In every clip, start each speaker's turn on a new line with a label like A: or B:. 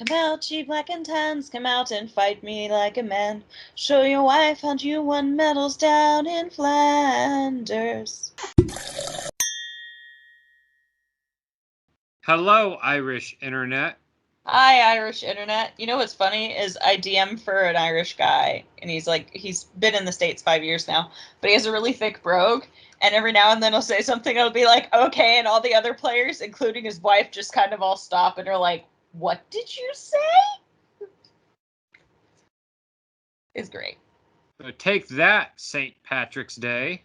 A: Come out, ye black and tans, come out and fight me like a man. Show your wife how you won medals down in Flanders.
B: Hello, Irish internet.
A: Hi, Irish internet. You know what's funny is I DM for an Irish guy, and he's been in the States 5 years now, but he has a really thick brogue, and every now and then he'll say something, I'll be like, okay, and all the other players, including his wife, just kind of all stop and are like, what did you say? It's great.
B: So take that, St. Patrick's Day.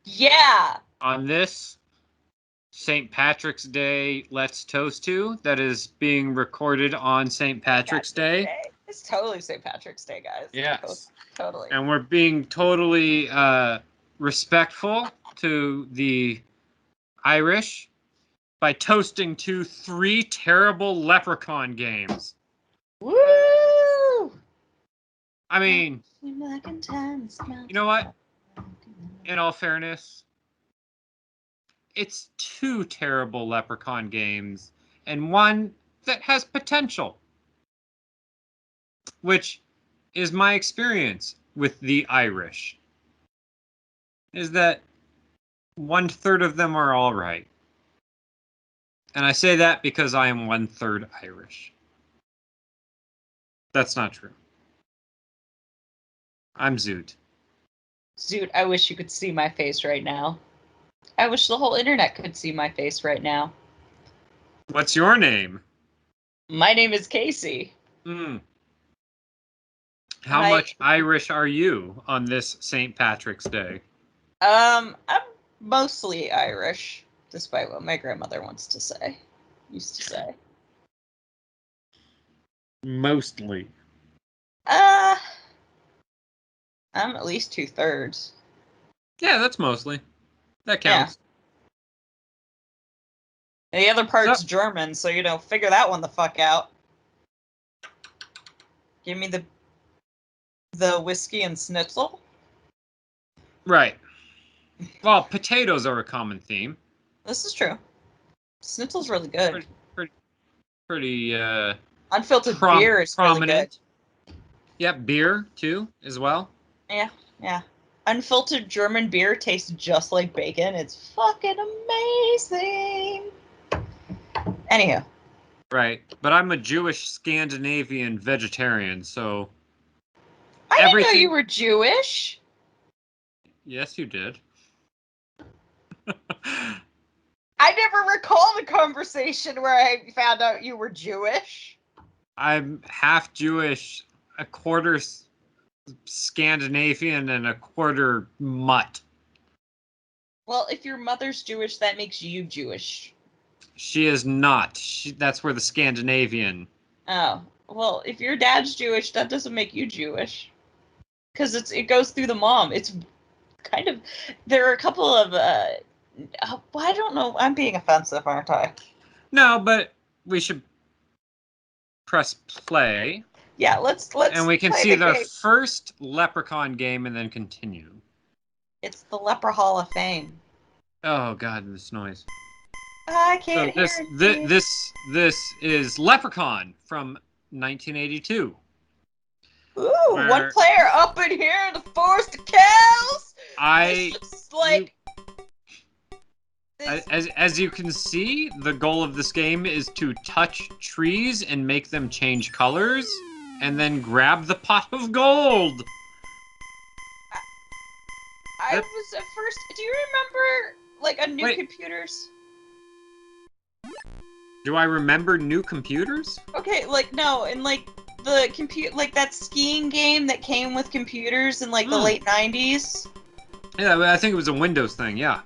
A: Yeah!
B: On this St. Patrick's Day Let's Toast To that is being recorded on St. Patrick's Day.
A: It's totally St. Patrick's Day, guys.
B: Yes.
A: Totally.
B: And we're being totally respectful to the Irish by toasting to 3 terrible Leprechaun games.
A: Woo!
B: I mean, you know what? In all fairness, it's 2 terrible Leprechaun games and 1 that has potential, which is my experience with the Irish, is that 1/3 of them are all right. And I say that because I am 1/3 Irish. That's not true. I'm Zoot.
A: Zoot, I wish you could see my face right now. I wish the whole internet could see my face right now.
B: What's your name?
A: My name is Kasey.
B: How much Irish are you on this St. Patrick's Day?
A: I'm mostly Irish, despite what my grandmother used to say.
B: Mostly.
A: I'm at least 2/3.
B: Yeah, that's mostly. That counts.
A: Yeah. And the other part's German, so, figure that one the fuck out. Give me the whiskey and schnitzel.
B: Right. Well, potatoes are a common theme.
A: This is true. Schnitzel's really good.
B: Pretty
A: unfiltered beer is
B: prominent.
A: Really good.
B: Yep, beer too, as well.
A: Yeah. Unfiltered German beer tastes just like bacon. It's fucking amazing. Anyhow.
B: Right, but I'm a Jewish Scandinavian vegetarian, so
A: I didn't know you were Jewish.
B: Yes, you did.
A: I never recall the conversation where I found out you were Jewish.
B: I'm half Jewish, a quarter Scandinavian, and a quarter mutt.
A: Well, if your mother's Jewish, that makes you Jewish.
B: She is not. That's where the Scandinavian.
A: Oh. Well, if your dad's Jewish, that doesn't make you Jewish. Because it goes through the mom. It's kind of... There are a couple of... I don't know. I'm being offensive, aren't I?
B: No, but we should press play.
A: Yeah, let's
B: and we can see the first Leprechaun game and then continue.
A: It's the Leper Hall of Fame.
B: Oh God, this noise.
A: I can't hear it.
B: This is Leprechaun from 1982.
A: Ooh, one player up in here in the Forest of Cows.
B: As you can see, the goal of this game is to touch trees and make them change colors, and then grab the pot of gold.
A: I was at first. Do you remember New Computers?
B: Do I remember New Computers?
A: Okay, no, and the that skiing game that came with computers in the late 90s.
B: Yeah, I think it was a Windows thing. Yeah.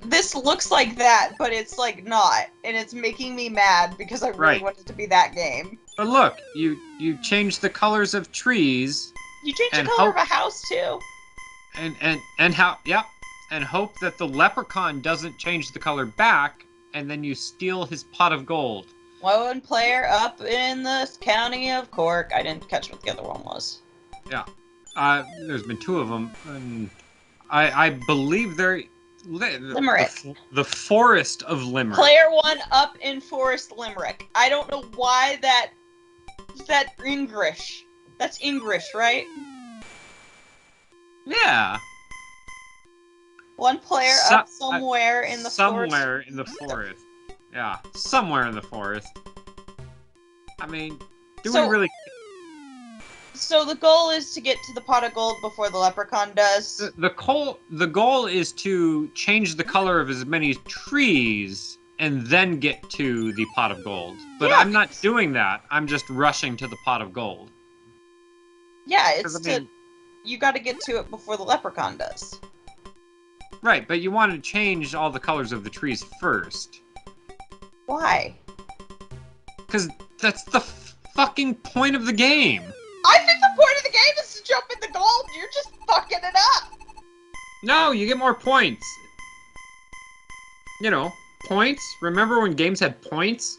A: This looks like that, but it's not, and it's making me mad because I really want it to be that game.
B: But look, you change the colors of trees.
A: You change the color of a house too.
B: And hope that the leprechaun doesn't change the color back, and then you steal his pot of gold.
A: One player up in the county of Cork. I didn't catch what the other one was.
B: Yeah, there's been 2 of them, and I believe
A: Limerick.
B: The forest of Limerick.
A: Player 1 up in Forest Limerick. I don't know why that English. That's English, right?
B: Yeah.
A: One player up somewhere in the forest.
B: Somewhere in the forest. Yeah, somewhere in the forest. I mean, we really...
A: So the goal is to get to the pot of gold before the leprechaun does?
B: The goal is to change the color of as many trees and then get to the pot of gold. But yeah. I'm not doing that. I'm just rushing to the pot of gold.
A: Yeah, you got to get to it before the leprechaun does.
B: Right, but you want to change all the colors of the trees first.
A: Why?
B: Because that's the fucking point of the game.
A: I think the point of the game is to jump in the gold. You're just fucking it up.
B: No, you get more points. You know, points. Remember when games had points?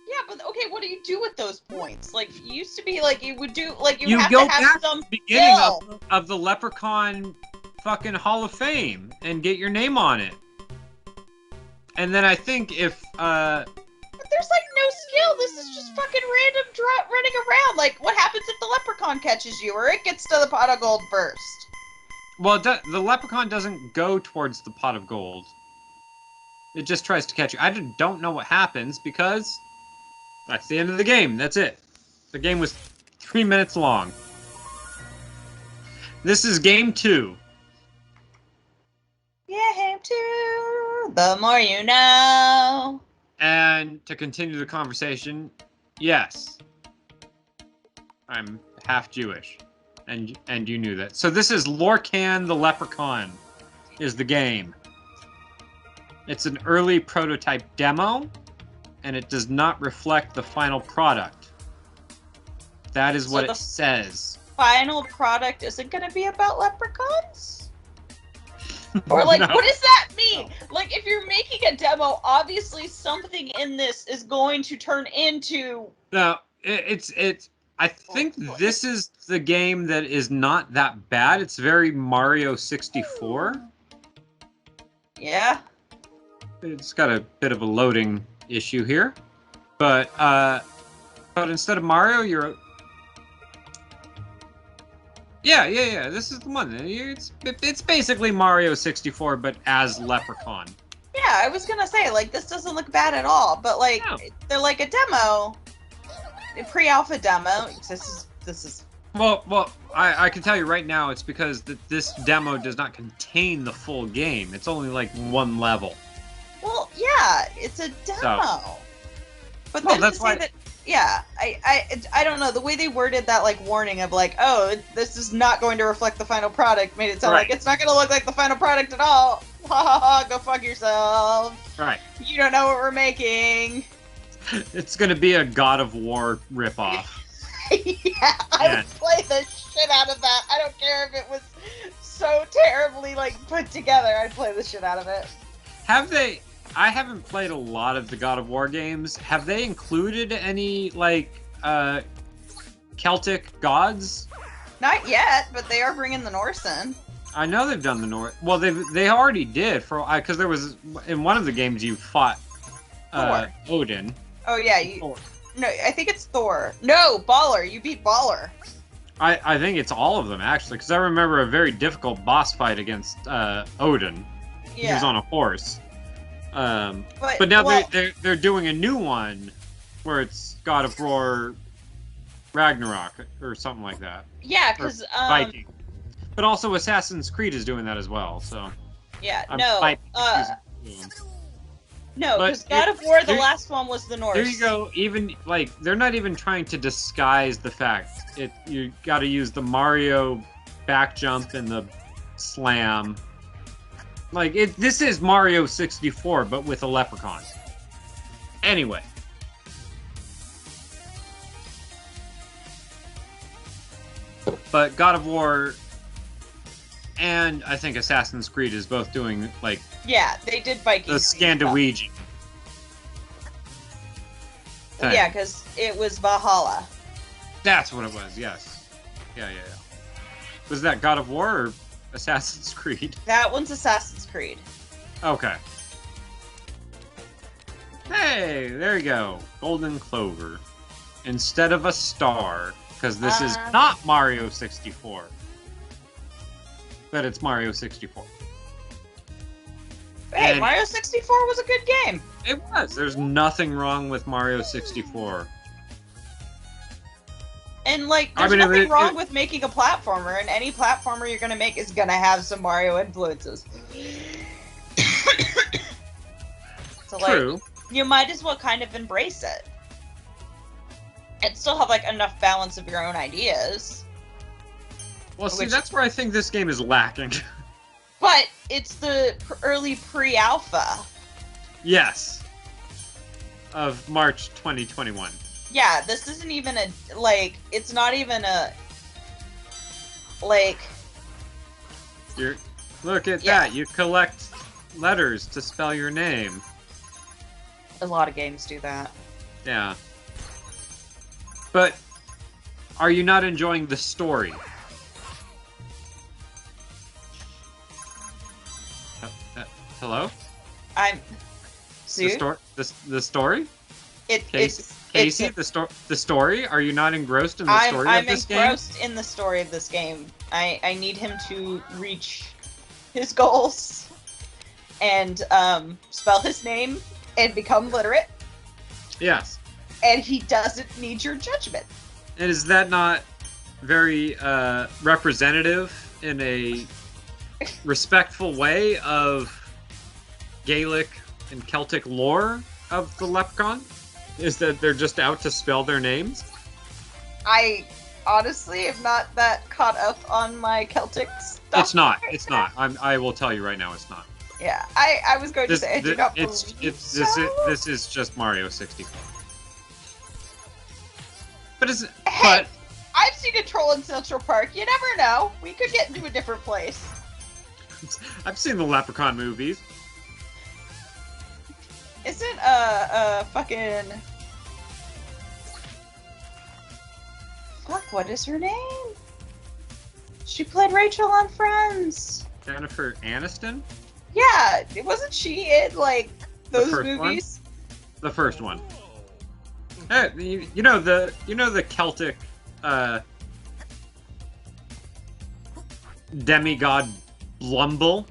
A: Yeah, but okay, what do you do with those points? Like, it used to be like you would do, like
B: you
A: have
B: go
A: to have
B: back
A: some
B: to the beginning
A: skill.
B: of the Leprechaun fucking Hall of Fame and get your name on it. And then I think if
A: But there's like no skill. This is just fucking random running around. Like, what happens if the leprechaun catches you or it gets to the pot of gold first?
B: Well, the leprechaun doesn't go towards the pot of gold. It just tries to catch you. I don't know what happens because that's the end of the game. That's it. The game was 3 minutes long. This is game 2.
A: Yeah, game 2. The more you know.
B: And to continue the conversation, yes, I'm half Jewish, and you knew that. So this is Lorcan the Leprechaun, is the game. It's an early prototype demo, and it does not reflect the final product. That is what it says.
A: Final product isn't going to be about leprechauns? Or, like,
B: No.
A: what does that mean? No. Like, if you're making a demo, obviously something in this is going to turn into...
B: No, I think this is the game that is not that bad. It's very Mario 64.
A: Yeah.
B: It's got a bit of a loading issue here. But instead of Mario, you're... Yeah. This is the one. It's basically Mario 64, but as Leprechaun.
A: Yeah, I was gonna say, like, this doesn't look bad at all, but like, they're like a demo, a pre-alpha demo. This is.
B: Well, I can tell you right now, it's because this demo does not contain the full game. It's only like one level.
A: Well, yeah, it's a demo.
B: So,
A: but then that's why. Yeah, I don't know. The way they worded that, like, warning of, like, oh, this is not going to reflect the final product made it sound like it's not going to look like the final product at all. Ha ha ha, go fuck yourself.
B: Right.
A: You don't know what we're making.
B: It's going to be a God of War ripoff.
A: Yeah, I would play the shit out of that. I don't care if it was so terribly, like, put together. I'd play the shit out of it.
B: Have they... I haven't played a lot of the God of War games. Have they included any, like, Celtic gods?
A: Not yet, but they are bringing the Norse in.
B: I know they've done the Norse. Well, they already did, because there was, in one of the games you fought Odin.
A: Oh, yeah. No, I think it's Thor. No, Baller. You beat Baller.
B: I think it's all of them, actually, because I remember a very difficult boss fight against Odin. Yeah. He was on a horse. But now they're doing a new one where it's God of War Ragnarok or something like that.
A: Yeah, because
B: Viking. But also Assassin's Creed is doing that as well. So
A: yeah, no, because God of War, the last one was the Norse.
B: There you go. Even like they're not even trying to disguise the fact you got to use the Mario back jump and the slam. Like, this is Mario 64, but with a leprechaun. Anyway. But God of War and I think Assassin's Creed is both doing, like...
A: Yeah, they did Viking.
B: The Scandinavian.
A: Yeah, because it was Valhalla.
B: That's what it was, yes. Yeah. Was that God of War or Assassin's Creed?
A: That one's Assassin's Creed.
B: Okay. Hey, there you go. Golden Clover. Instead of a star, because this is not Mario 64. But it's Mario 64.
A: Hey,
B: And
A: Mario 64 was a good game.
B: it was. There's nothing wrong with Mario 64.
A: And, like,
B: I
A: there's
B: mean,
A: nothing wrong with making a platformer, and any platformer you're gonna make is gonna have some Mario influences. So,
B: True.
A: like, you might as well kind of embrace it. And still have, like, enough balance of your own ideas.
B: Well, see, that's where I think this game is lacking.
A: But it's the early pre-alpha.
B: Yes. Of March 2021.
A: Yeah, this isn't even a, like, it's not even a, like...
B: Look at that, you collect letters to spell your name.
A: A lot of games do that.
B: Yeah. But, are you not enjoying the story? Hello?
A: I'm... Zoot?
B: The story? Kasey, the story? Are you not engrossed in the story of this game?
A: I'm engrossed in the story of this game. I need him to reach his goals and spell his name and become literate.
B: Yes.
A: And he doesn't need your judgment.
B: And is that not very representative in a respectful way of Gaelic and Celtic lore of the Leprechaun? Is that they're just out to spell their names?
A: I honestly am not that caught up on my Celtic stuff.
B: It's not. It's not. I will tell you right now, it's not.
A: Yeah, I was going to say I do not believe
B: This is just Mario 64. But
A: hey, I've seen a troll in Central Park. You never know. We could get into a different place.
B: I've seen the Leprechaun movies.
A: Isn't fucking... Fuck, what is her name? She played Rachel on Friends.
B: Jennifer Aniston?
A: Yeah, wasn't she in, like, those movies?
B: The first one. Hey, you know the Celtic demigod Blumble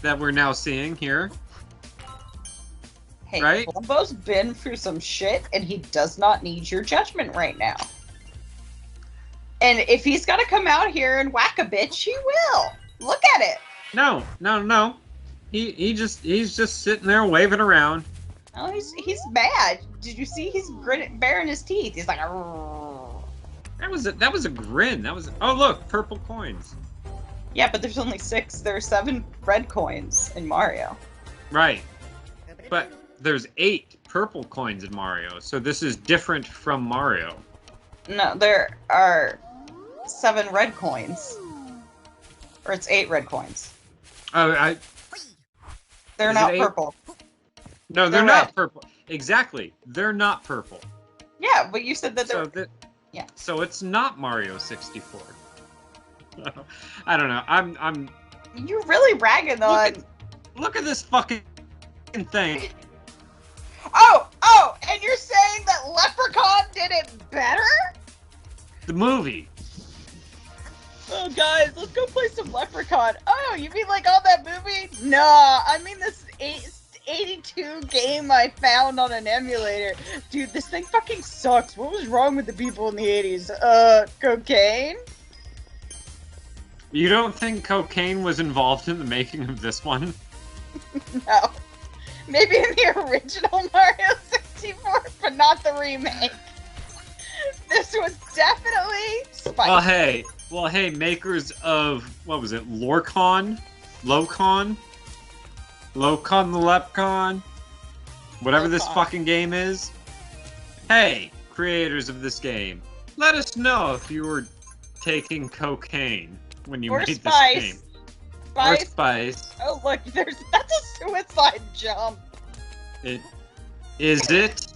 B: that we're now seeing here?
A: Hey,
B: right?
A: Blumbo's been through some shit, and he does not need your judgment right now. And if he's gonna come out here and whack a bitch, he will. Look at it.
B: No. He's just sitting there waving around.
A: Oh, he's mad. Did you see? He's baring his teeth. He's like, arrgh.
B: That was a grin. Oh look, purple coins.
A: Yeah, but there's only 6. There are 7 red coins in Mario.
B: Right, but there's 8 purple coins in Mario, so this is different from Mario.
A: No, there are 7 red coins, or it's 8 red coins.
B: Oh,
A: they're not purple.
B: No, they're not purple. Exactly, they're not purple.
A: Yeah, but you said that they're...
B: Yeah. So it's not Mario 64. I don't know. I'm.
A: You're really ragging on.
B: Look at this fucking thing.
A: Oh, and you're saying that Leprechaun did it better?
B: The movie.
A: Oh, guys, let's go play some Leprechaun. Oh, you mean like all that movie? Nah, I mean this 82 game I found on an emulator. Dude, this thing fucking sucks. What was wrong with the people in the 80s? Cocaine?
B: You don't think cocaine was involved in the making of this one?
A: No. Maybe in the original Mario 64, but not the remake. This was definitely spicy.
B: Well, hey, makers of, what was it, Lorcan the Leprechaun? Whatever this fucking game is. Hey, creators of this game, let us know if you were taking cocaine when you made this game. Or spice.
A: Oh look, that's a suicide jump.
B: Is it?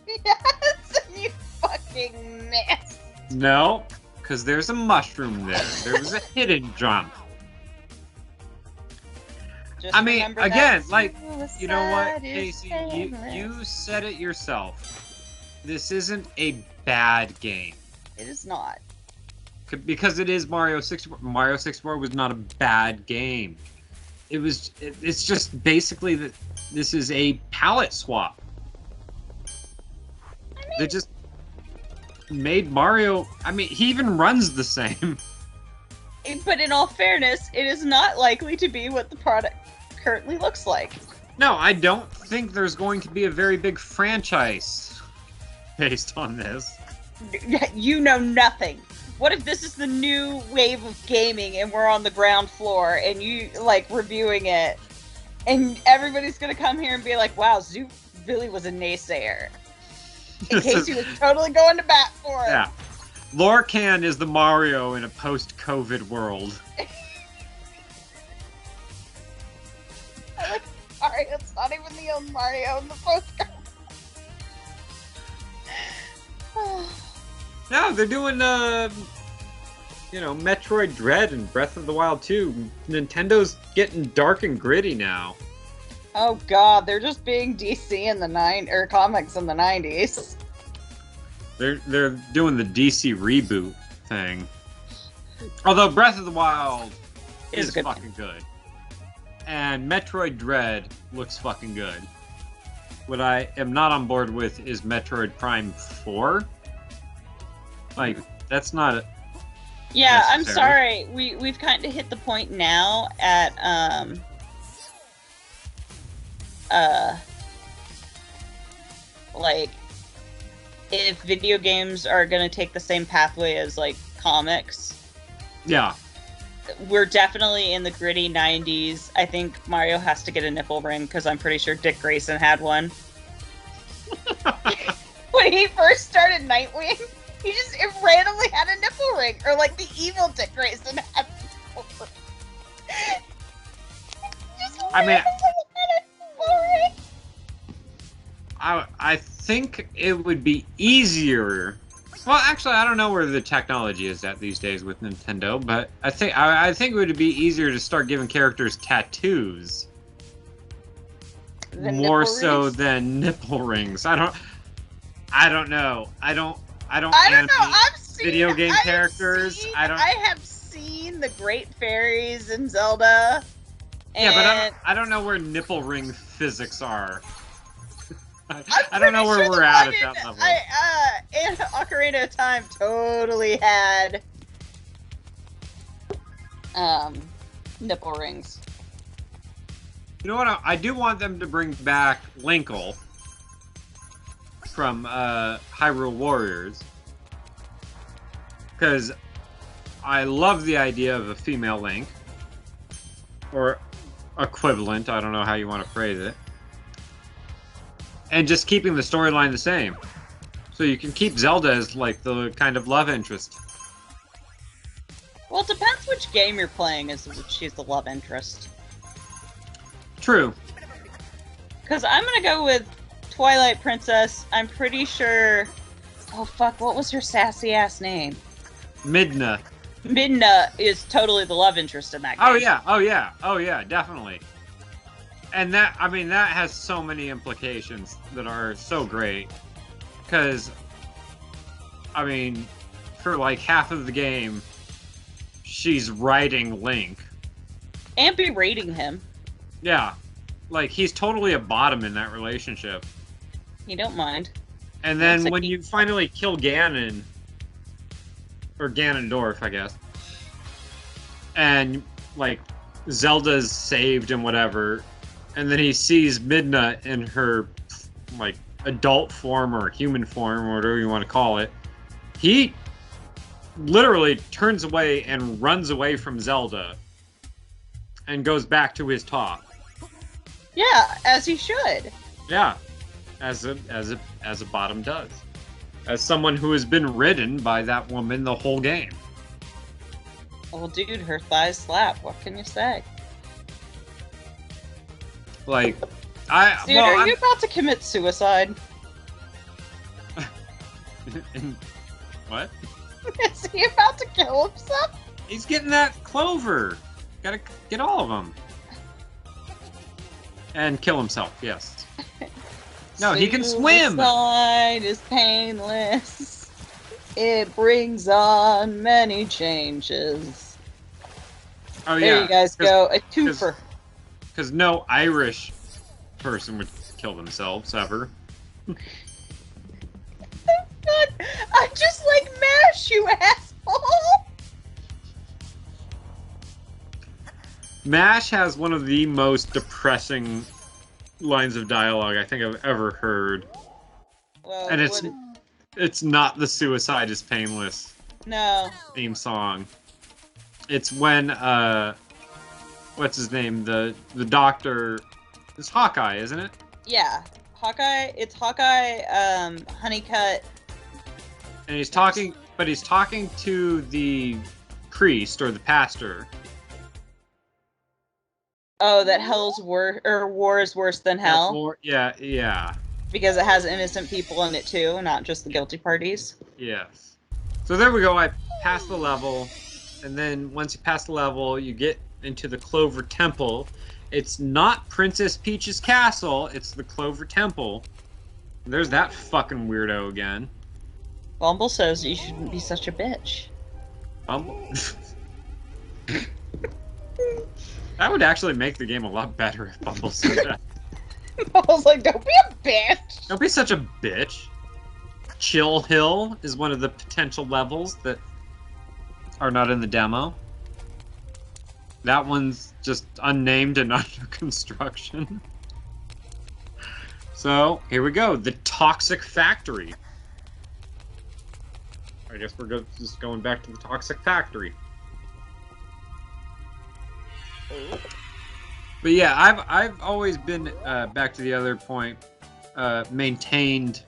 A: Yes, you fucking mess.
B: No, because there's a mushroom there. There was a hidden jump.
A: Just
B: I mean,
A: remember
B: again,
A: that
B: like, you know what,
A: suicide is
B: Casey,
A: painless.
B: you said it yourself. This isn't a bad game.
A: It is not.
B: Because it is Mario 64. Mario 64 was not a bad game. It's just basically that this is a palette swap. They just made Mario. I mean, he even runs the same.
A: But in all fairness, it is not likely to be what the product currently looks like.
B: No, I don't think there's going to be a very big franchise based on this.
A: You know nothing. What if this is the new wave of gaming and we're on the ground floor and you like reviewing it and everybody's gonna come here and be like, wow, Zoot really was a naysayer. In case he was totally going to bat for it.
B: Yeah. Lorcan is the Mario in a post-COVID world.
A: I like Mario. It's not even the old Mario in the post-COVID.
B: No, they're doing, Metroid Dread and Breath of the Wild 2. Nintendo's getting dark and gritty now.
A: Oh god, they're just being DC in the comics in the 90s.
B: They're doing the DC reboot thing. Although Breath of the Wild is fucking good. And Metroid Dread looks fucking good. What I am not on board with is Metroid Prime 4. Like, that's not a...
A: Yeah, I'm sorry. We've kind of hit the point now at, like, if video games are going to take the same pathway as, like, comics.
B: Yeah.
A: We're definitely in the gritty 90s. I think Mario has to get a nipple ring, because I'm pretty sure Dick Grayson had one. When he first started Nightwing, he just randomly had a nipple ring. Or, like, the evil Dick Grayson had a nipple ring.
B: I mean... I think it would be easier. Well, actually, I don't know where the technology is at these days with Nintendo, but I think it would be easier to start giving characters tattoos more so than nipple rings. I don't know. I don't know. I've seen video game characters.
A: I have seen the Great Fairies in Zelda.
B: Yeah, but I don't know where nipple ring physics are. I don't know where we're at that level.
A: And Ocarina of Time totally had nipple rings.
B: You know what? I do want them to bring back Linkle from Hyrule Warriors, because I love the idea of a female Link, or equivalent. I don't know how you want to phrase it. And just keeping the storyline the same. So you can keep Zelda as, like, the kind of love interest.
A: Well, it depends which game you're playing as she's the love interest.
B: True.
A: Because I'm gonna go with Twilight Princess. I'm pretty sure... Oh, fuck, what was her sassy-ass name?
B: Midna.
A: Midna is totally the love interest in that game.
B: Oh yeah, definitely. And that has so many implications that are so great. Because, I mean, for like half of the game, she's riding Link.
A: And berating him.
B: Yeah. Like, he's totally a bottom in that relationship.
A: You don't mind.
B: And then when you finally kill Ganon, or Ganondorf, I guess, and, like, Zelda's saved and whatever, and then he sees Midna in her, like, adult form or human form, or whatever you want to call it, he literally turns away and runs away from Zelda and goes back to his talk.
A: Yeah, as he should.
B: Yeah, as a bottom does. As someone who has been ridden by that woman the whole game.
A: Well, dude, her thighs slap. What can you say?
B: Like,
A: Dude, are you about to commit suicide?
B: What?
A: Is he about to kill himself?
B: He's getting that clover. Gotta get all of them. And kill himself, yes. No, he can swim!
A: Suicide is painless. It brings on many changes.
B: Oh,
A: There
B: yeah.
A: you guys go. A twofer.
B: Because no Irish person would kill themselves, ever.
A: I just like MASH, you asshole!
B: MASH has one of the most depressing lines of dialogue I think I've ever heard.
A: Well,
B: and it's not the Suicide is Painless theme song. It's when what's his name? The doctor, it's Hawkeye, isn't it?
A: Yeah. Hawkeye, it's Hawkeye, Honeycutt.
B: And he's talking to the priest or the pastor.
A: Oh, that war is worse than hell.
B: Yeah.
A: Because it has innocent people in it too, not just the guilty parties.
B: Yes. So there we go. I passed the level, and then once you pass the level, you get into the Clover Temple. It's not Princess Peach's castle. It's the Clover Temple. There's that fucking weirdo again.
A: Bumble says you shouldn't be such a bitch.
B: Bumble. That would actually make the game a lot better if Bumble said that.
A: I was like, don't be a bitch!
B: Don't be such a bitch. Chill Hill is one of the potential levels that are not in the demo. That one's just unnamed and under construction. So, here we go. The Toxic Factory. I guess we're just going back to the Toxic Factory. But yeah, I've always been back to the other point, maintained.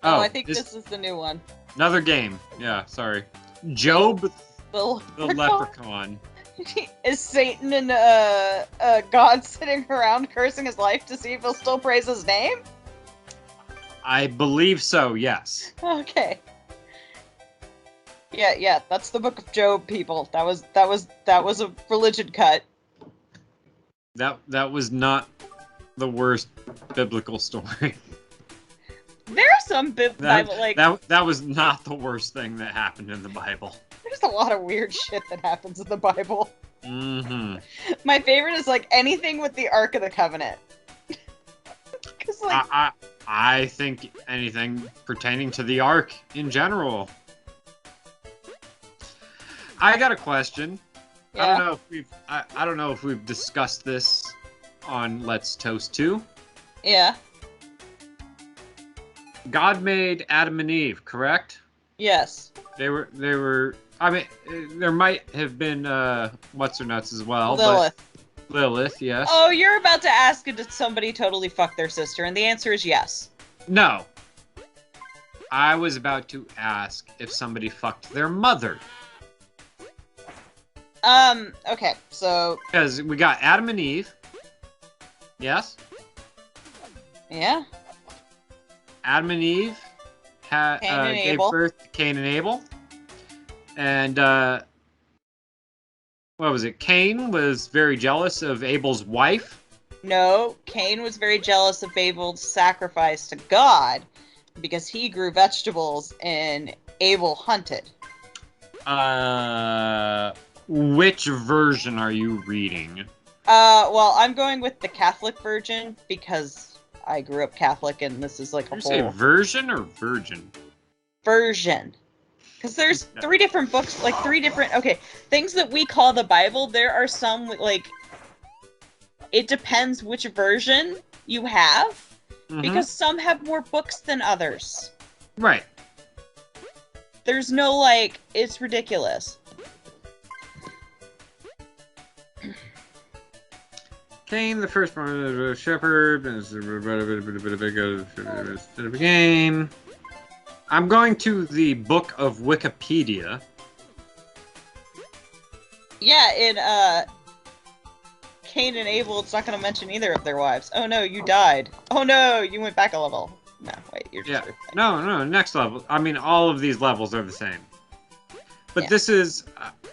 A: Oh, I think this is the new one.
B: Another game. Yeah, sorry. Job
A: the
B: Leprechaun.
A: Is Satan and God sitting around cursing his life to see if he'll still praise his name?
B: I believe so. Yes.
A: Okay. Yeah. That's the Book of Job, people. That was a religion cut.
B: That was not the worst biblical story.
A: There are some Bible
B: that was not the worst thing that happened in the Bible.
A: There's a lot of weird shit that happens in the Bible.
B: Mm-hmm.
A: My favorite is like anything with the Ark of the Covenant. Cause like
B: I think anything pertaining to the Ark in general. I got a question.
A: Yeah.
B: I don't know if we've discussed this on Let's Toast 2.
A: Yeah.
B: God made Adam and Eve, correct?
A: Yes.
B: They were. I mean, there might have been what's her nuts as well.
A: Lilith.
B: But Lilith, yes.
A: Oh, you're about to ask did somebody totally fuck their sister, and the answer is yes.
B: No. I was about to ask if somebody fucked their mother.
A: Okay, so...
B: Because we got Adam and Eve. Yes?
A: Yeah.
B: Adam and Eve gave birth to Cain and Abel. And, what was it? Cain was very jealous of Abel's wife.
A: No, Cain was very jealous of Abel's sacrifice to God because he grew vegetables and Abel hunted.
B: Which version are you reading?
A: Well, I'm going with the Catholic version because I grew up Catholic and this is like a whole...
B: Did you say version or virgin?
A: Version. Because there's 3 different books, like 3 different... Okay, things that we call the Bible, there are some, like... It depends which version you have, because some have more books than others.
B: Right.
A: There's no, like... It's ridiculous.
B: Cain, the firstborn of a shepherd, a game. I'm going to the book of Wikipedia.
A: Yeah, in Cain and Abel, it's not going to mention either of their wives. Oh no, you died. Oh no, you went back a level. No, wait, you're just...
B: No, next level. I mean, all of these levels are the same. But this is,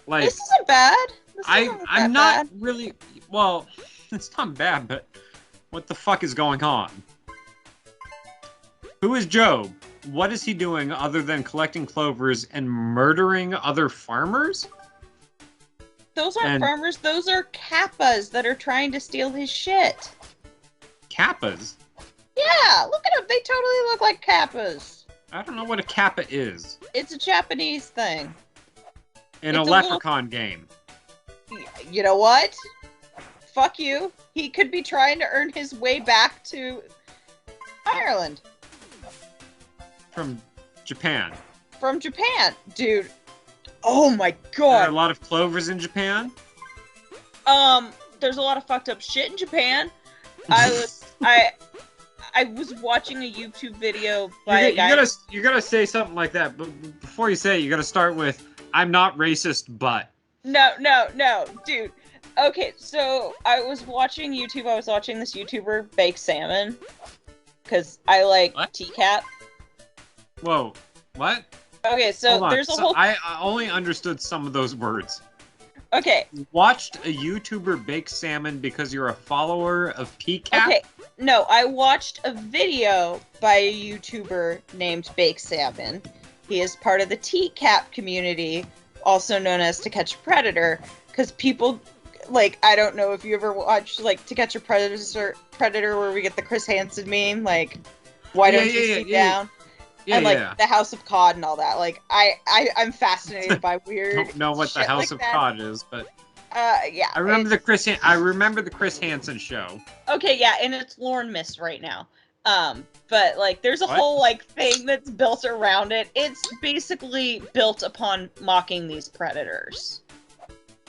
B: like...
A: This isn't bad.
B: I'm not really... Well, it's not bad, but What the fuck is going on? Who is Job? What is he doing other than collecting clovers and murdering other farmers?
A: Those aren't farmers, those are kappas that are trying to steal his shit.
B: Kappas?
A: Yeah, look at them. They totally look like kappas.
B: I don't know what a kappa is.
A: It's a Japanese thing.
B: In a Leprechaun game.
A: You know what? Fuck you. He could be trying to earn his way back to Ireland.
B: From Japan.
A: From Japan. Dude. Oh my god.
B: There are a lot of clovers in Japan?
A: There's a lot of fucked up shit in Japan. I was watching a YouTube video by a guy.
B: You gotta say something like that, but before you say it, you gotta start with, I'm not racist, but.
A: No, dude. Okay, so I was watching YouTube. I was watching this YouTuber bake salmon. Because I like TCAP.
B: Whoa, what?
A: Okay, so there's a whole...
B: I only understood some of those words.
A: Okay.
B: You watched a YouTuber bake salmon because you're a follower of PCAP?
A: Okay, no, I watched a video by a YouTuber named Bake Salmon. He is part of the TCAP community, also known as To Catch a Predator, because people, like, I don't know if you ever watched, like, To Catch a Predator where we get the Chris Hansen meme, like, why don't you sit down?
B: Yeah,
A: and, like, the House of Cod and all that. Like, I'm fascinated by weird
B: I don't know what the House of Cod is, but...
A: yeah.
B: I remember the Chris Hansen show.
A: Okay, yeah, and it's Lorne Miss right now. But, like, there's a whole, like, thing that's built around it. It's basically built upon mocking these predators.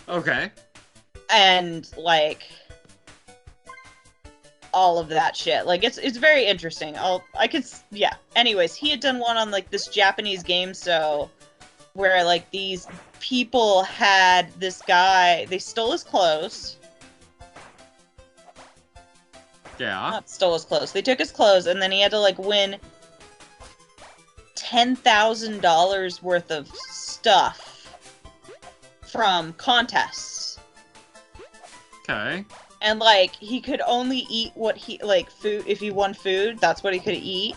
B: Okay.
A: And, like... all of that shit. Like, it's very interesting. Yeah. Anyways, he had done one on, like, this Japanese game show where, like, these people had this guy, they stole his clothes.
B: Yeah.
A: Not stole his clothes. They took his clothes, and then he had to, like, win $10,000 worth of stuff from contests.
B: Okay.
A: And, like, he could only eat what he, like, food, if he won food, that's what he could eat.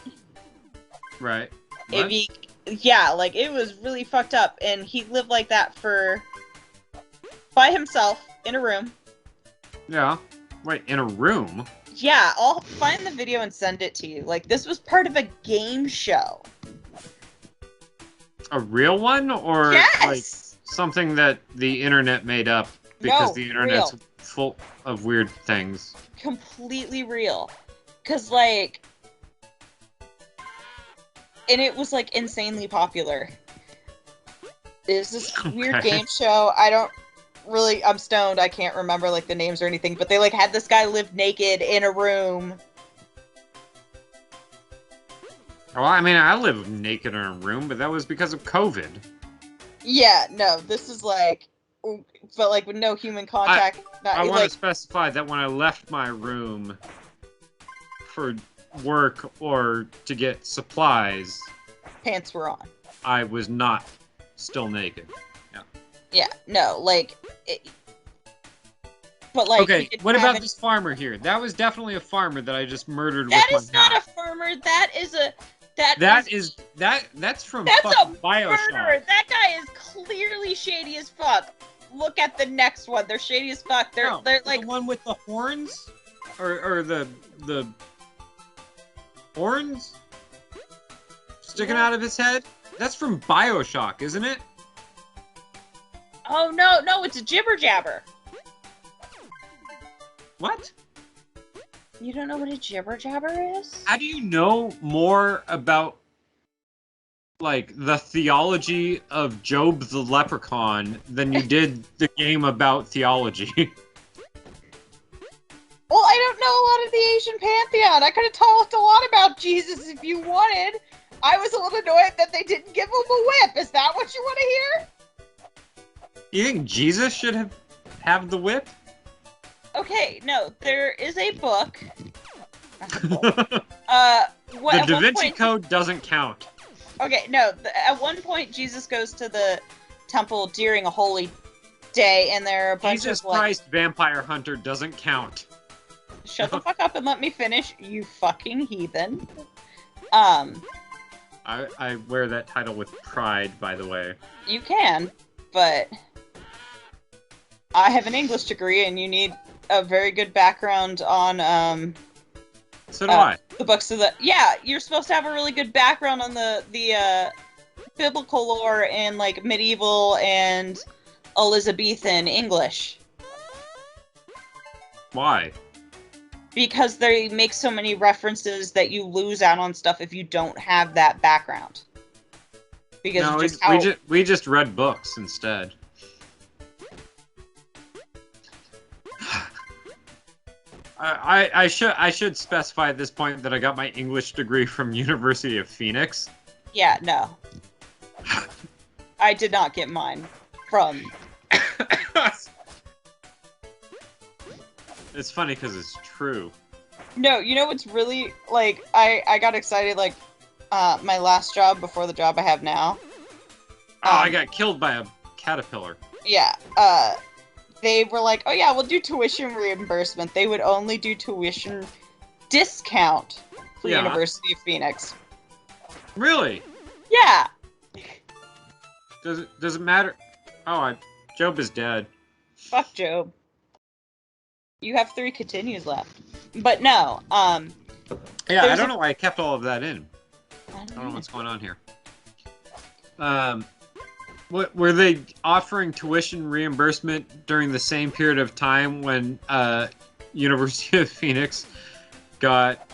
B: Right.
A: If he, yeah, like, it was really fucked up, and he lived like that by himself, in a room.
B: Yeah. Wait, in a room?
A: Yeah, I'll find the video and send it to you. Like, this was part of a game show.
B: A real one? Or, like, something that the internet made up because the internet's full of weird things?
A: Completely real. Because, like... and it was, like, insanely popular. There's this weird game show. I don't really... I'm stoned. I can't remember, like, the names or anything. But they, like, had this guy live naked in a room.
B: Well, I mean, I live naked in a room, but that was because of COVID.
A: Yeah, no. This is, like... but, like, with no human contact.
B: I want to specify that when I left my room for work or to get supplies...
A: pants were on.
B: I was not still naked. Yeah.
A: Yeah, no, like... but, like...
B: okay, what about this farmer here? That was definitely a farmer that I just murdered with my hat.
A: That is not a farmer, that is a...
B: That's from fucking BioShock.
A: Murderer. That guy is clearly shady as fuck. Look at the next one. They're shady as fuck. They're like
B: the one with the horns, or the horns sticking out of his head. That's from BioShock, isn't it?
A: Oh no, it's a jibber jabber.
B: What?
A: You don't know what a jibber jabber is?
B: How do you know more about, like, the theology of Job the Leprechaun than you did the game about theology?
A: Well, I don't know a lot of the Asian pantheon. I could have talked a lot about Jesus if you wanted. I was a little annoyed that they didn't give him a whip. Is that what you want to hear?
B: You think Jesus should have the whip?
A: Okay, no, there is a book.
B: The Da Vinci Code doesn't count.
A: Okay, no, at one point Jesus goes to the temple during a holy day, and there are a bunch
B: Jesus
A: of, like...
B: Christ Vampire Hunter doesn't count.
A: Shut the fuck up and let me finish, you fucking heathen.
B: I wear that title with pride, by the way.
A: You can, but I have an English degree, and you need a very good background on
B: So do I.
A: the books of the. Yeah, you're supposed to have a really good background on the biblical lore and like medieval and Elizabethan English.
B: Why?
A: Because they make so many references that you lose out on stuff if you don't have that background. Because
B: no, we just read books instead. I should specify at this point that I got my English degree from University of Phoenix.
A: Yeah, no. I did not get mine from.
B: It's funny because it's true.
A: No, you know what's really, like, I got excited, like, my last job before the job I have now.
B: I got killed by a caterpillar.
A: Yeah, they were like, oh yeah, we'll do tuition reimbursement. They would only do tuition discount for University of Phoenix.
B: Really?
A: Yeah.
B: Does it matter? Oh, Job is dead.
A: Fuck Job. You have 3 continues left. But no,
B: yeah, I don't know why I kept all of that in. I don't know what's going on here. What were they offering tuition reimbursement during the same period of time when University of Phoenix got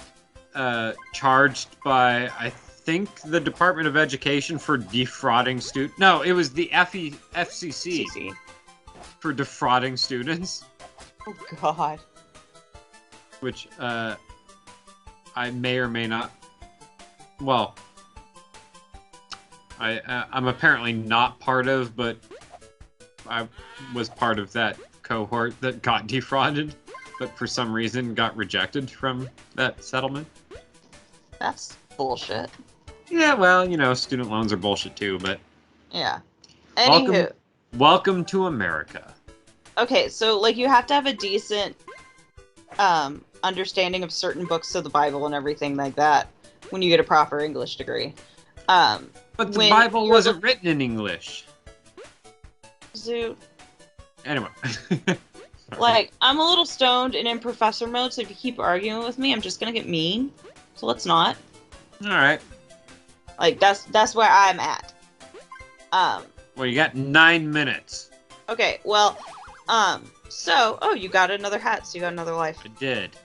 B: charged by, I think, the Department of Education for defrauding students? No, it was the FCC for defrauding students.
A: Oh God.
B: Which I may or may not. Well, I'm apparently not part of, but I was part of that cohort that got defrauded, but for some reason got rejected from that settlement.
A: That's bullshit.
B: Yeah, well, you know, student loans are bullshit too, but...
A: Yeah. Anywho.
B: Welcome to America.
A: Okay, so, like, you have to have a decent understanding of certain books of the Bible and everything like that when you get a proper English degree.
B: But the Bible wasn't written in English.
A: Zoot.
B: Anyway.
A: Like, I'm a little stoned and in professor mode, so if you keep arguing with me, I'm just gonna get mean. So let's not.
B: Alright.
A: Like, that's where I'm at.
B: Well, you got 9 minutes.
A: Okay, well, so, you got another hat, so you got another life.
B: I did.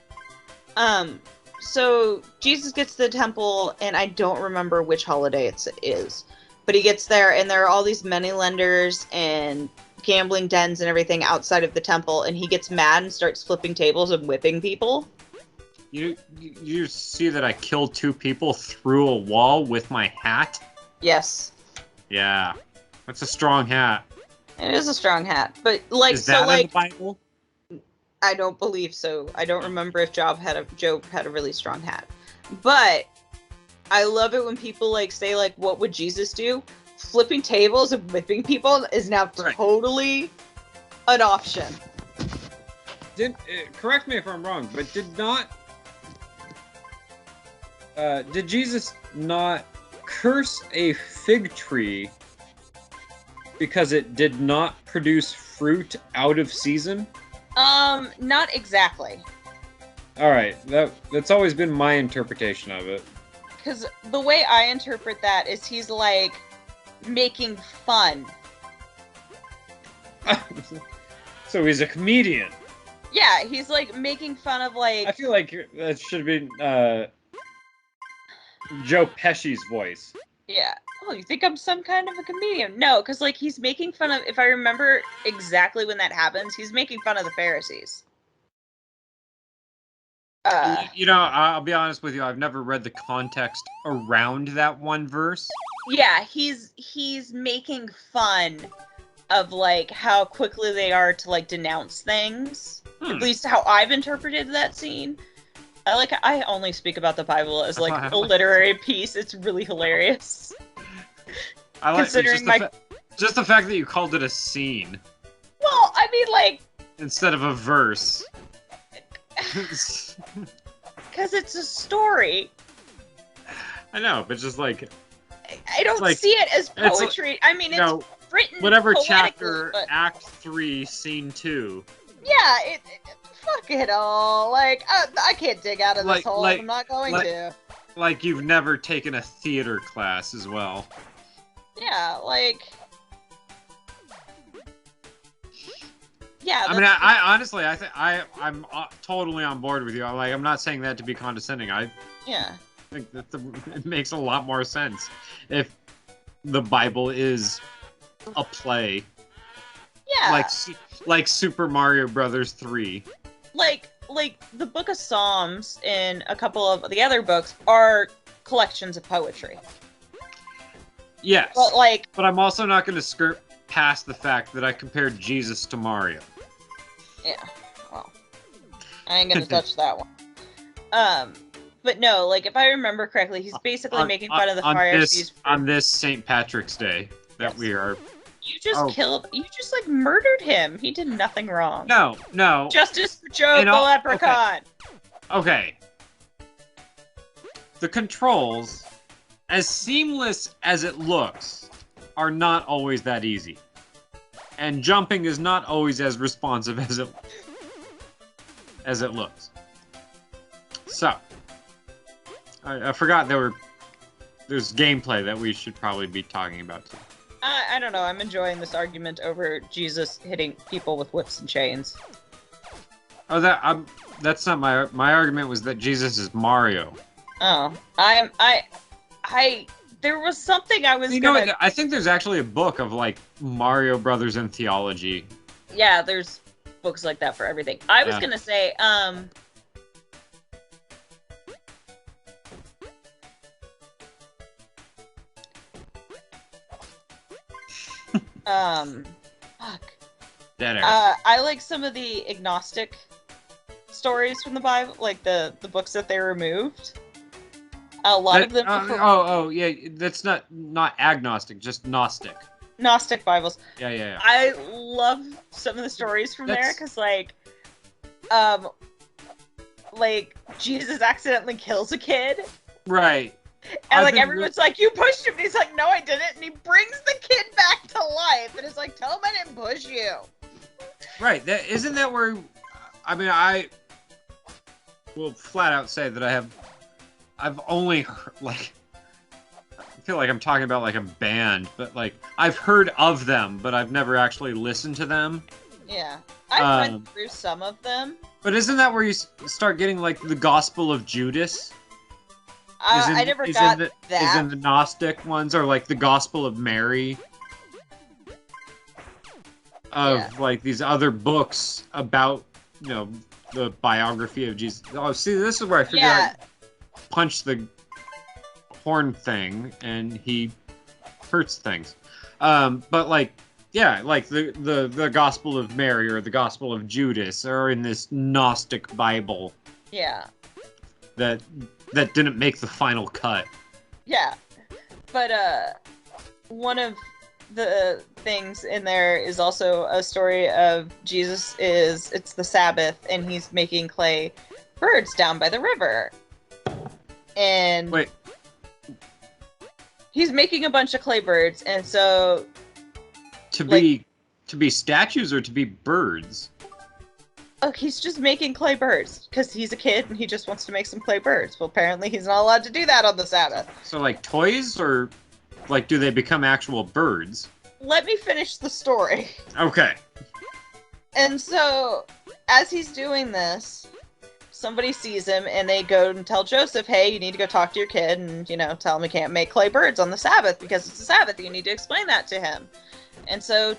A: So Jesus gets to the temple, and I don't remember which holiday it is, but he gets there, and there are all these moneylenders and gambling dens and everything outside of the temple, and he gets mad and starts flipping tables and whipping people.
B: You see that I killed 2 people through a wall with my hat?
A: Yes.
B: Yeah. That's a strong hat.
A: It is a strong hat, but like,
B: is that in the Bible?
A: I don't believe so. I don't remember if Job had a really strong hat, but I love it when people like say like, "What would Jesus do?" Flipping tables and whipping people is now totally an option.
B: Correct me if I'm wrong, but did Jesus not curse a fig tree because it did not produce fruit out of season?
A: Not exactly.
B: Alright, that's always been my interpretation of it.
A: Because the way I interpret that is he's, like, making fun.
B: So he's a comedian.
A: Yeah, he's, like, making fun of, like...
B: I feel like that should have been, Joe Pesci's voice.
A: Yeah. Oh, you think I'm some kind of a comedian? No, because, like, he's making fun of... If I remember exactly when that happens, he's making fun of the Pharisees.
B: You know, I'll be honest with you, I've never read the context around that one verse.
A: Yeah, he's making fun of, like, how quickly they are to, like, denounce things. At least how I've interpreted that scene. I only speak about the Bible as, like, a literary piece. It's really hilarious.
B: I like just the fact that you called it a scene.
A: Well, I mean, like...
B: Instead of a verse.
A: Because it's a story.
B: I know, but just like
A: I don't
B: like,
A: see it as poetry. I mean, it's written
B: whatever
A: poetically,
B: chapter,
A: but...
B: Act 3, Scene 2.
A: Yeah, fuck it all. Like, I can't dig out of this hole. I'm not going to.
B: Like you've never taken a theater class as well.
A: Yeah, like... Yeah.
B: I mean, I honestly, I'm totally on board with you. I'm not saying that to be condescending.
A: Yeah.
B: think that it makes a lot more sense if the Bible is a play.
A: Yeah.
B: Like Super Mario Brothers 3.
A: Like the Book of Psalms and a couple of the other books are collections of poetry.
B: Yes.
A: But
B: I'm also not going to skirt past the fact that I compared Jesus to Mario.
A: Yeah. Well, I ain't gonna touch that one. But no, like if I remember correctly, he's basically making fun of the Pharisees
B: on this St. Patrick's Day that we are.
A: You just like murdered him. He did nothing wrong.
B: No.
A: Justice for Joe the Leprechaun.
B: Okay. The controls, as seamless as it looks, are not always that easy. And jumping is not always as responsive as it looks. So, I forgot there's gameplay that we should probably be talking about too.
A: I don't know. I'm enjoying this argument over Jesus hitting people with whips and chains.
B: Oh, that's not my argument. Was that Jesus is Mario?
A: Oh, there was something I was
B: I think there's actually a book of like Mario Brothers and theology.
A: Yeah, there's books like that for everything. I was gonna say, fuck.
B: Dead air.
A: I like some of the agnostic stories from the Bible, like the books that they removed. A lot of them.
B: Yeah, that's not agnostic, just Gnostic.
A: Gnostic Bibles.
B: Yeah.
A: I love some of the stories from there because, like Jesus accidentally kills a kid.
B: Right.
A: And everyone's like, "You pushed him," and he's like, "No, I didn't." And he brings the kid back to life, and is like, "Tell him I didn't push you."
B: Right. Isn't that where? I mean, I will flat out say that I've only heard, I feel like I'm talking about like a band, but like I've heard of them, but I've never actually listened to them.
A: Yeah, I've read through some of them.
B: But isn't that where you start getting like the Gospel of Judas?
A: I never got that.
B: Is in the Gnostic ones, or like the Gospel of Mary? Like these other books about, the biography of Jesus. Oh, see, this is where I figured I punch the horn thing and he hurts things. But like the Gospel of Mary or the Gospel of Judas are in this Gnostic Bible.
A: Yeah.
B: That didn't make the final cut.
A: Yeah. But one of the things in there is also a story of it's the Sabbath and he's making clay birds down by the river. And
B: wait,
A: he's making a bunch of clay birds, and so
B: to be statues or to be birds?
A: Oh, he's just making clay birds because he's a kid and he just wants to make some clay birds. Well, apparently he's not allowed to do that on the Sabbath.
B: So like toys, or like do they become actual birds?
A: Let me finish the story.
B: Okay.
A: And so as he's doing this, somebody sees him and they go and tell Joseph, "Hey, you need to go talk to your kid and, tell him he can't make clay birds on the Sabbath because it's the Sabbath. You need to explain that to him." And so...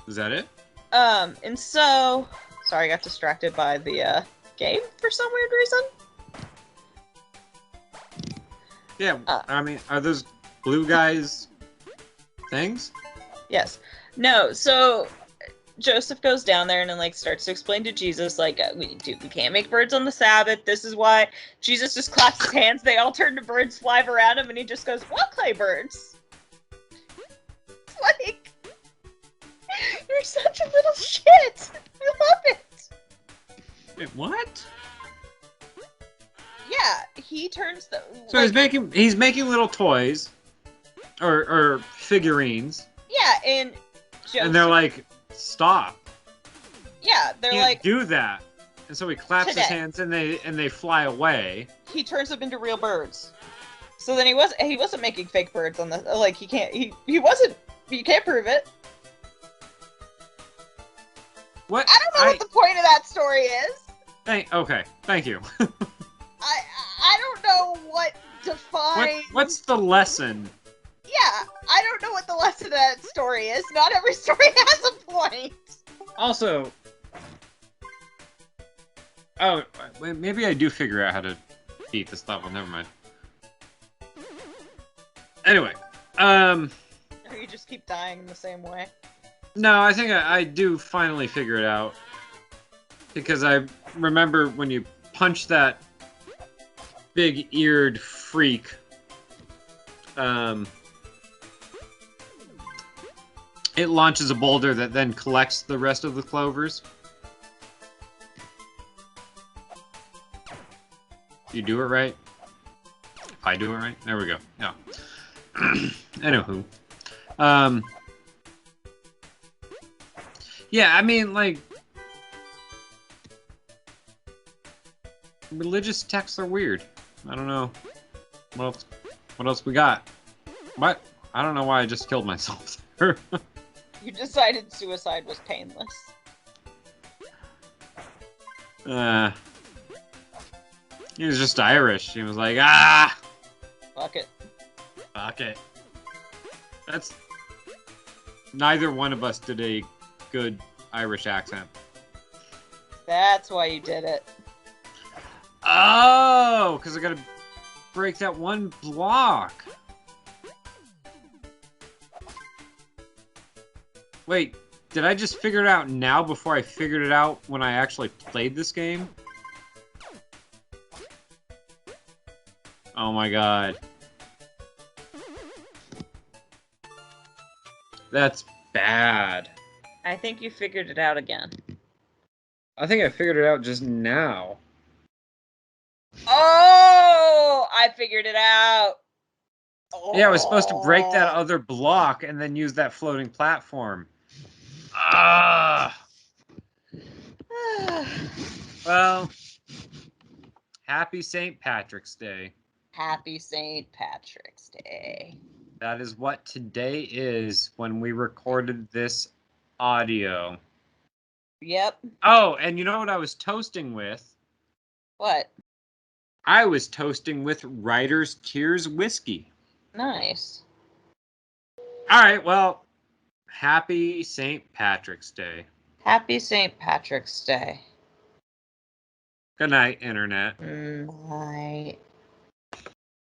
B: Is that it?
A: And so... Sorry, I got distracted by the, game for some weird reason.
B: Yeah, I mean, are those blue guys things?
A: Yes. No, so Joseph goes down there and starts to explain to Jesus, we can't make birds on the Sabbath. This is why. Jesus just claps his hands. They all turn to birds, fly around him, and he just goes, "What clay birds?" Like... You're such a little shit. I love it.
B: Wait, what?
A: Yeah, he turns the.
B: So he's making little toys, or figurines.
A: Yeah, and
B: And they're like, stop.
A: Yeah, they're
B: Can't
A: like,
B: do that. And so he claps his hands and they fly away.
A: He turns them into real birds. So then he wasn't making fake birds on the he wasn't. You can't prove it.
B: What?
A: I don't know what the point of that story is.
B: Okay, thank you.
A: I don't know what defines.
B: What's the lesson?
A: Yeah, I don't know what the lesson of that story is. Not every story has a point.
B: Also, oh, maybe I do figure out how to beat this level. Never mind. Anyway,
A: Or you just keep dying in the same way.
B: No, I think I do finally figure it out. Because I remember when you punch that big-eared freak, it launches a boulder that then collects the rest of the clovers. You do it right? If I do it right? There we go. Yeah. Anywho. Yeah, I mean, like, religious texts are weird. I don't know. What else we got? What? I don't know why I just killed myself there.
A: You decided suicide was painless.
B: He was just Irish. He was like, ah!
A: Fuck it.
B: Fuck it. That's... Neither one of us did a good Irish accent.
A: That's why you did it.
B: Oh! Because I gotta break that one block. Wait, did I just figure it out now before I figured it out when I actually played this game? Oh my god. That's bad.
A: I think you figured it out again.
B: I think I figured it out just now.
A: Oh! I figured it out! Oh.
B: Yeah, I was supposed to break that other block and then use that floating platform. Ah! Well, happy St. Patrick's Day.
A: Happy St. Patrick's Day.
B: That is what today is when we recorded this audio.
A: Yep.
B: Oh, and you know what I was toasting with?
A: What?
B: I was toasting with Writer's Tears whiskey.
A: Nice.
B: All right, well, happy St. Patrick's Day.
A: Happy St. Patrick's Day.
B: Good night, Internet.
A: Night.